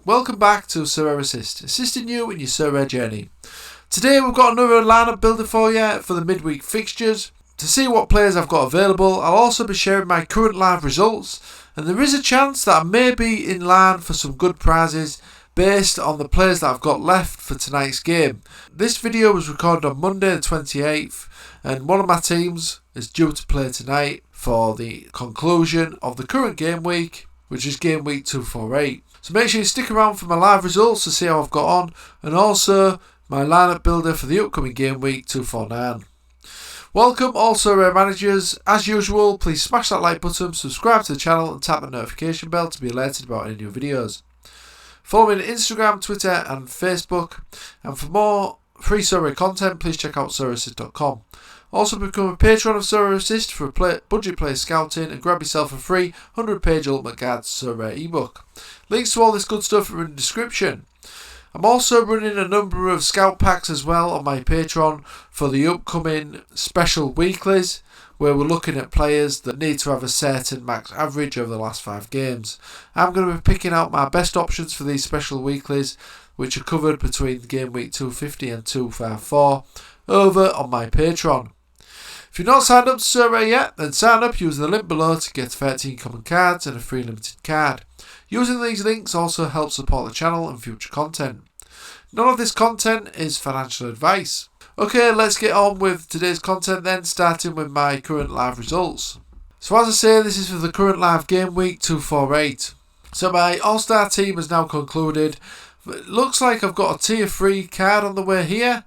Welcome back to Sorare Assist, assisting you in your Sorare journey. Today we've got another lineup builder for you for the midweek fixtures. To see what players I've got available, I'll also be sharing my current live results, and there is a chance that I may be in line for some good prizes based on the players that I've got left for tonight's game. This video was recorded on Monday the 28th, and one of my teams is due to play tonight for the conclusion of the current game week, which is game week 248. So make sure you stick around for my live results to see how I've got on, and also my lineup builder for the upcoming game week 249. Welcome all Sorare managers. As usual, please smash that like button, subscribe to the channel and tap the notification bell to be alerted about any new videos. Follow me on Instagram, Twitter and Facebook, and for more free Sorare content please check out sorareassist.com. Also become a patron of Sorare Assist for a budget player scouting and grab yourself a free 100-page Ultimate Guide to Sorare ebook. Links to all this good stuff are in the description. I'm also running a number of scout packs as well on my Patreon for the upcoming special weeklies, where we're looking at players that need to have a certain max average over the last 5 games. I'm going to be picking out my best options for these special weeklies, which are covered between game week 250 and 254 over on my Patreon. If you're not signed up to Sorare yet, then sign up using the link below to get 13 common cards and a free limited card. Using these links also helps support the channel and future content. None of this content is financial advice. Okay, let's get on with today's content then, starting with my current live results. So as I say, this is for the current live game week 248. So my all-star team has now concluded. It looks like I've got a tier 3 card on the way here,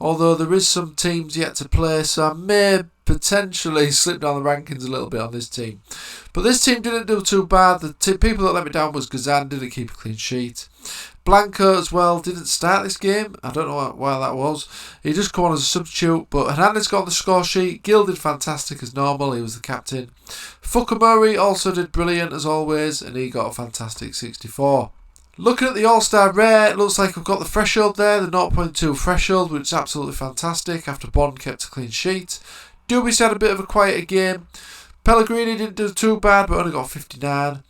although there is some teams yet to play, so I may potentially slip down the rankings a little bit on this team. But this team didn't do too bad. The people that let me down was Gazan, didn't keep a clean sheet. Blanco as well didn't start this game. I don't know why that was. He just came on as a substitute, but Hernandez got on the score sheet. Gil did fantastic as normal. He was the captain. Fukamori also did brilliant as always, and he got a fantastic 64. Looking at the All-Star Rare, it looks like I've got the threshold there, the 0.2 threshold, which is absolutely fantastic after Bond kept a clean sheet. Dubis had a bit of a quieter game. Pellegrini didn't do too bad, but only got 59.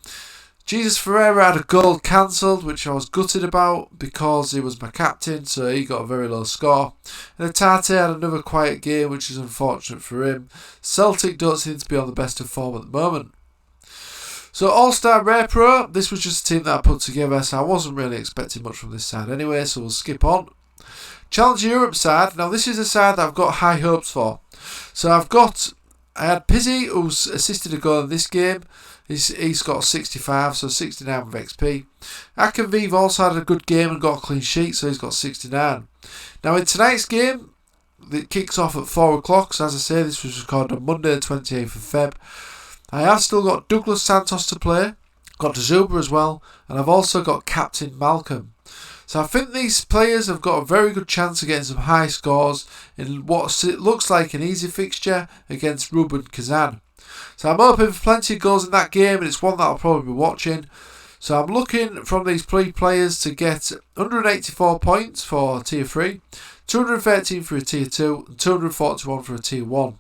Jesus Ferreira had a goal cancelled, which I was gutted about because he was my captain, so he got a very low score. And Tate had another quiet game, which is unfortunate for him. Celtic don't seem to be on the best of form at the moment. So All-Star Rare Pro, this was just a team that I put together, so I wasn't really expecting much from this side anyway, so we'll skip on. Challenge Europe side, now this is a side that I've got high hopes for. So I had Pizzi, who's assisted a goal in this game. He's got 65, so 69 with XP. Akinviv also had a good game and got a clean sheet, so he's got 69. Now in tonight's game, it kicks off at 4 o'clock, so as I say, this was recorded on Monday the 28th of Feb. I have still got Douglas Santos to play, got Zuba as well, and I've also got Captain Malcolm. So I think these players have got a very good chance of getting some high scores in what looks like an easy fixture against Ruben Kazan. So I'm hoping for plenty of goals in that game, and it's one that I'll probably be watching. So I'm looking from these 3 players to get 184 points for tier 3, 213 for a tier 2, and 241 for a tier 1.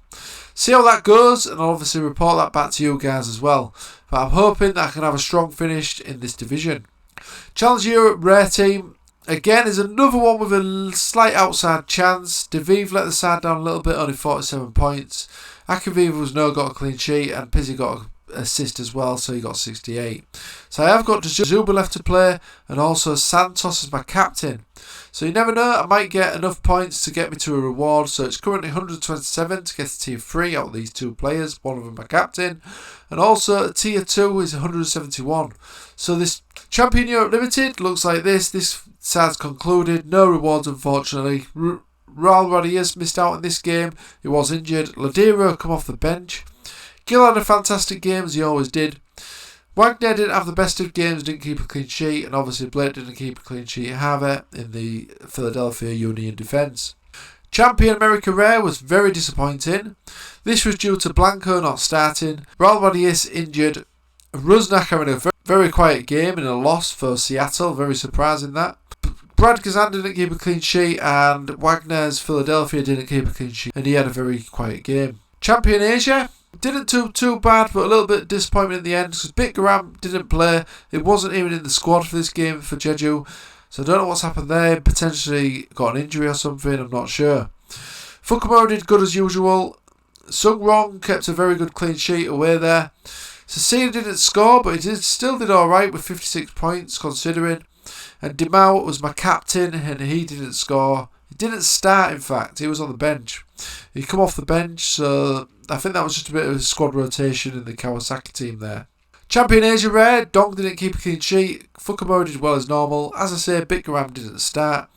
See how that goes, and I'll obviously report that back to you guys as well. But I'm hoping that I can have a strong finish in this division. Challenge Europe Rare Team, again, is another one with a slight outside chance. Deviv let the side down a little bit, only 47 points. Akinviv was got a clean sheet, and Pizzi got an assist as well, so he got 68. So I have got Zuba left to play, and also Santos as my captain. So you never know, I might get enough points to get me to a reward. So it's currently 127 to get to tier 3 out of these 2 players, one of them my captain. And also tier 2 is 171. So this Champion Europe Limited looks like this. This side's concluded, no rewards unfortunately. Raul Rodriguez missed out in this game, he was injured. Ladero come off the bench. Gil had a fantastic game as he always did. Wagner didn't have the best of games, didn't keep a clean sheet, and obviously Blake didn't keep a clean sheet either in the Philadelphia Union defence. Champion America Rare was very disappointing. This was due to Blanco not starting, Raul Rodriguez injured, Rusnak having a very quiet game in a loss for Seattle, very surprising that. Brad Kazan didn't keep a clean sheet, and Wagner's Philadelphia didn't keep a clean sheet, and he had a very quiet game. Champion Asia, Didn't do too bad, but a little bit disappointing in the end because Bitgram didn't play. It wasn't even in the squad for this game for Jeju. So I don't know what's happened there. Potentially got an injury or something, I'm not sure. Fukumura did good as usual. Sung Rong kept a very good clean sheet away there. Cecina didn't score, but he still did alright with 56 points considering. And Dimao was my captain and he didn't score. He didn't start, in fact. He was on the bench. He come off the bench, so I think that was just a bit of a squad rotation in the Kawasaki team there. Champion Asia Rare, Dong didn't keep a clean sheet. Fukumura did well as normal. As I say, Bitgram didn't start.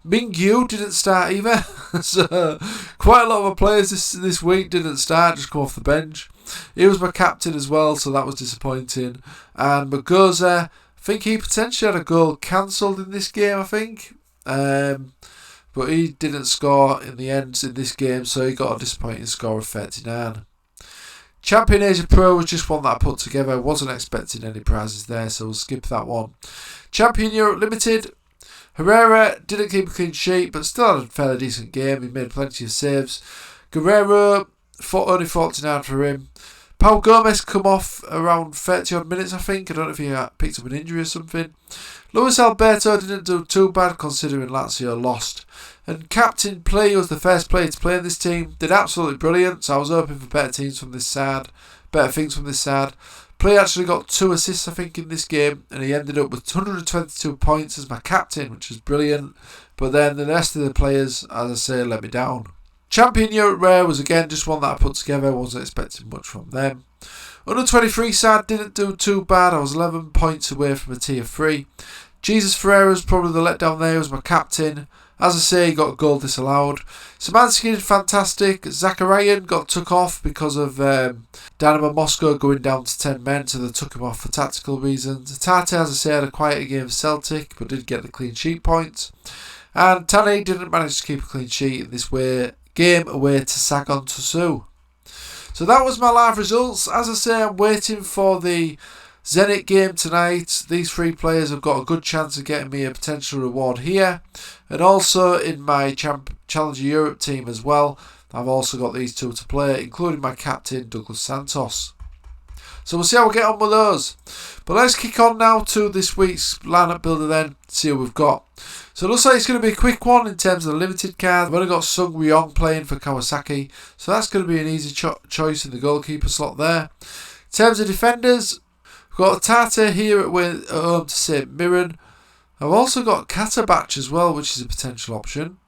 Mingyu didn't start either. So quite a lot of our players this week didn't start, just come off the bench. He was my captain as well, so that was disappointing. And Magoza, I think he potentially had a goal cancelled in this game, I think. But he didn't score in the end in this game, so he got a disappointing score of 39. Champion Asia Pro was just one that I put together. I wasn't expecting any prizes there, so we'll skip that one. Champion Europe Limited. Herrera didn't keep a clean sheet, but still had a fairly decent game. He made plenty of saves. Guerrero, only 49 for him. Pau Gomez come off around 30 odd minutes, I think. I don't know if he picked up an injury or something. Luis Alberto didn't do too bad considering Lazio lost. And Captain Play was the first player to play in this team. Did absolutely brilliant, so I was hoping for better things from this side. Play actually got 2 assists, I think, in this game, and he ended up with 122 points as my captain, which was brilliant. But then the rest of the players, as I say, let me down. Champion Europe Rare was again just one that I put together. I wasn't expecting much from them. Under 23 side didn't do too bad. I was 11 points away from a tier 3. Jesus Ferreira was probably the letdown there. He was my captain. As I say, he got a goal disallowed. Szymanski did fantastic. Zakarian got took off because of Dynamo Moscow going down to 10 men, so they took him off for tactical reasons. Tate, as I say, had a quieter game for Celtic, but did get the clean sheet points. And Tani didn't manage to keep a clean sheet in this game away to Sagon Tosu. So that was my live results. As I say, I'm waiting for the Zenit game tonight. These 3 players have got a good chance of getting me a potential reward here. And also in my Challenger Europe team as well, I've also got these 2 to play, including my captain Douglas Santos. So we'll see how we get on with those. But let's kick on now to this week's lineup builder then, see what we've got. So it looks like it's going to be a quick one in terms of the limited card. I've only got Sung Ryong playing for Kawasaki, so that's going to be an easy choice in the goalkeeper slot there. In terms of defenders, we've got Tate here at home to St Mirren. I've also got Katabach as well, which is a potential option.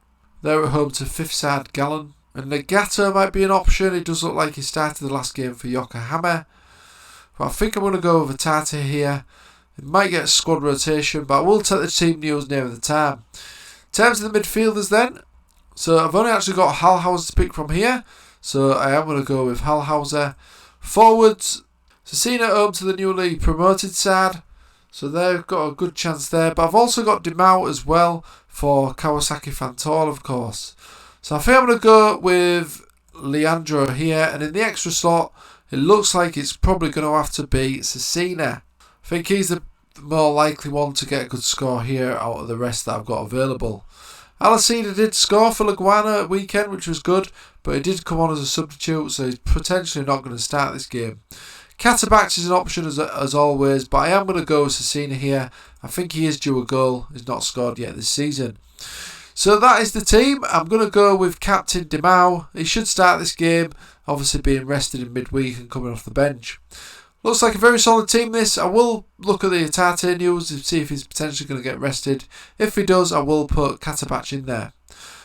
They're at home to 5th side Gallen. And Nagato might be an option. It does look like he started the last game for Yokohama. But I think I'm going to go with Tate here. It might get a squad rotation, but I will take the team news nearer the time. In terms of the midfielders then, so I've only actually got Hallhauser to pick from here. So I am going to go with Hallhauser. Forwards, Cecina at home to the newly promoted side. So they've got a good chance there. But I've also got Dimao as well for Kawasaki Fantol, of course. So I think I'm going to go with Leandro here. And in the extra slot, it looks like it's probably going to have to be Cecina. I think he's the more likely one to get a good score here out of the rest that I've got available. Alacida did score for Leguana at weekend, which was good. But he did come on as a substitute, so he's potentially not going to start this game. Katabach is an option as always, but I am going to go with Cecina here. I think he is due a goal. He's not scored yet this season. So that is the team. I'm going to go with Captain Dimao. He should start this game, obviously being rested in midweek and coming off the bench. Looks like a very solid team this. I will look at the Tate news to see if he's potentially going to get rested. If he does, I will put Katabach in there.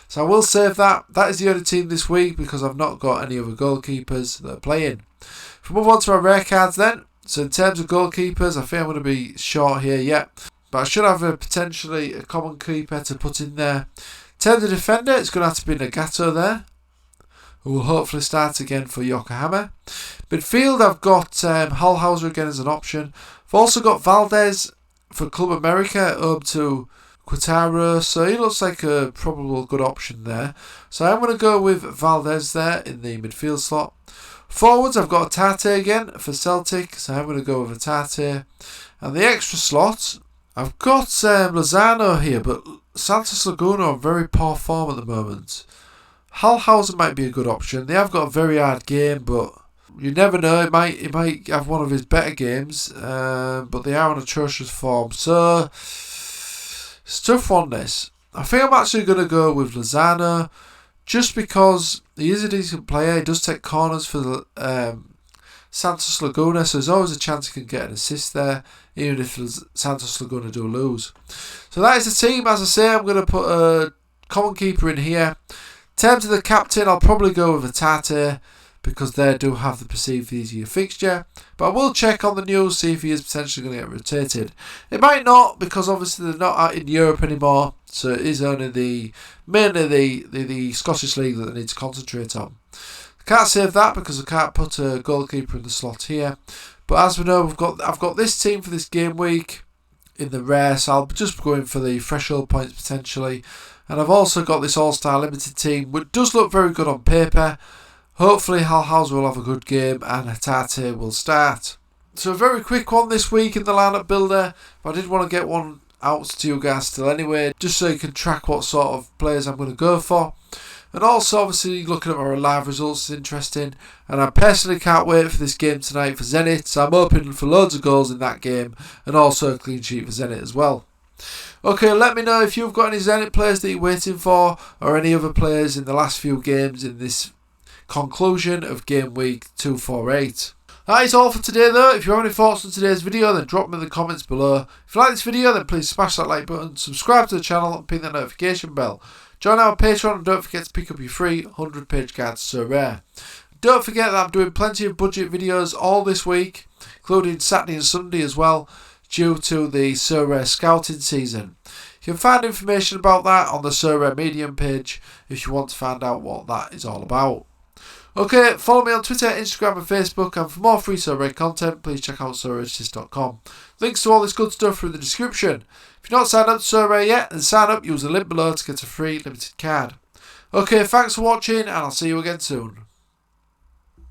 So I will save that. That is the only team this week because I've not got any other goalkeepers that are playing. If we move on to our rare cards then. So in terms of goalkeepers, I think I'm going to be short here yet. But I should have potentially a common keeper to put in there. In terms of defender, it's going to have to be Nagato there, who will hopefully start again for Yokohama. Midfield, I've got Hallhauser again as an option. I've also got Valdez for Club America home to Quintaro, so he looks like a probable good option there. So I'm going to go with Valdez there in the midfield slot. Forwards, I've got Tate again for Celtic, so I'm going to go with Tate. And the extra slot, I've got Lozano here, but Santos Laguna on very poor form at the moment. Hallhauser might be a good option. They have got a very hard game, but you never know. He might have one of his better games, but they are on atrocious form. So it's a tough one, this. I think I'm actually going to go with Lozano, just because he is a decent player. He does take corners for the Santos Laguna, so there's always a chance he can get an assist there, even if Santos Laguna do lose. So that is the team. As I say, I'm going to put a common keeper in here. In terms of the captain, I'll probably go with Atate, because they do have the perceived easier fixture. But I will check on the news, see if he is potentially going to get rotated. It might not, because obviously they're not out in Europe anymore, so it is only mainly the Scottish League that they need to concentrate on. I can't save that because I can't put a goalkeeper in the slot here. But as we know, I've got this team for this game week in the rare, so I'll just go in for the threshold points potentially. And I've also got this All-Star Limited team, which does look very good on paper. Hopefully Hal Hauser will have a good game and Atate will start. So a very quick one this week in the lineup builder, but I did want to get one out to you guys still anyway, just so you can track what sort of players I'm going to go for. And also, obviously, looking at my live results is interesting. And I personally can't wait for this game tonight for Zenit. So I'm hoping for loads of goals in that game. And also a clean sheet for Zenit as well. Okay, let me know if you've got any Zenit players that you're waiting for. Or any other players in the last few games in this conclusion of game week 248. That is all for today though. If you have any thoughts on today's video, then drop them in the comments below. If you like this video, then please smash that like button, subscribe to the channel and ping that notification bell. Join our Patreon and don't forget to pick up your free 100-page guide to Sorare. Don't forget that I'm doing plenty of budget videos all this week, including Saturday and Sunday as well, due to the Sorare scouting season. You can find information about that on the Sorare Medium page if you want to find out what that is all about. Okay, follow me on Twitter, Instagram and Facebook, and for more free Sorare content, please check out SorareAssist.com. Links to all this good stuff are in the description. If you're not signed up to Sorare yet, then sign up, use the link below to get a free limited card. Okay, thanks for watching, and I'll see you again soon.